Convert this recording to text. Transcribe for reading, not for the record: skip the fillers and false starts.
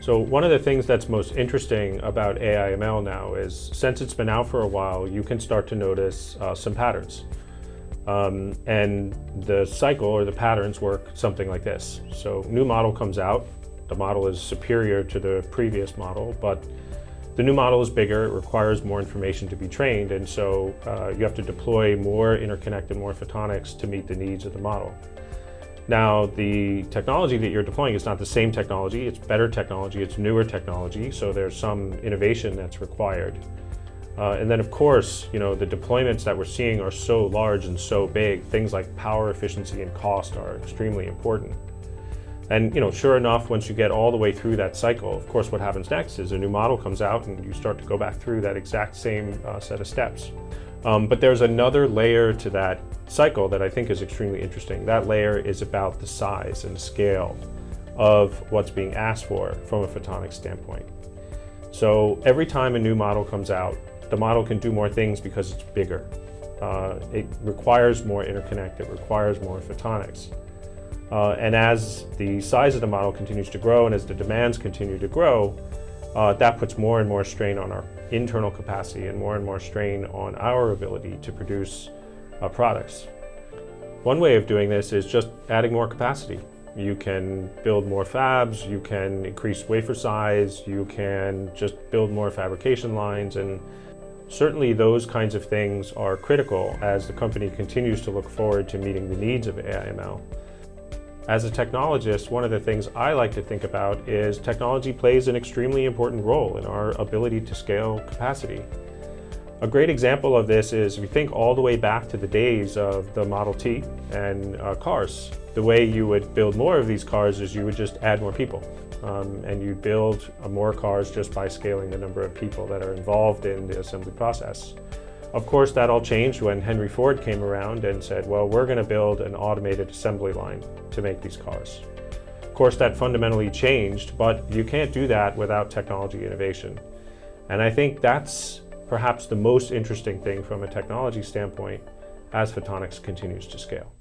So one of the things that's most interesting about AI/ML now is, since it's been out for a while, you can start to notice some patterns. And the cycle or the patterns work something like this. So new model comes out, the model is superior to the previous model, but the new model is bigger, it requires more information to be trained, and so you have to deploy more interconnect and more photonics to meet the needs of the model. Now, the technology that you're deploying is not the same technology, it's better technology, it's newer technology, so there's some innovation that's required. And then of course, the deployments that we're seeing are so large and so big, things like power efficiency and cost are extremely important. And sure enough, once you get all the way through that cycle, of course what happens next is a new model comes out and you start to go back through that exact same set of steps. But there's another layer to that cycle that I think is extremely interesting. That layer is about the size and the scale of what's being asked for from a photonics standpoint. So every time a new model comes out, the model can do more things because it's bigger. It requires more interconnect, it requires more photonics. And as the size of the model continues to grow and as the demands continue to grow, that puts more and more strain on our internal capacity and more strain on our ability to produce products. One way of doing this is just adding more capacity. You can build more fabs, you can increase wafer size, you can just build more fabrication lines, and certainly those kinds of things are critical as the company continues to look forward to meeting the needs of AI/ML. As a technologist, one of the things I like to think about is technology plays an extremely important role in our ability to scale capacity. A great example of this is if you think all the way back to the days of the Model T and cars. The way you would build more of these cars is you would just add more people. And you build more cars just by scaling the number of people that are involved in the assembly process. Of course, that all changed when Henry Ford came around and said, well, we're going to build an automated assembly line to make these cars. Of course, that fundamentally changed, but you can't do that without technology innovation. And I think that's perhaps the most interesting thing from a technology standpoint as photonics continues to scale.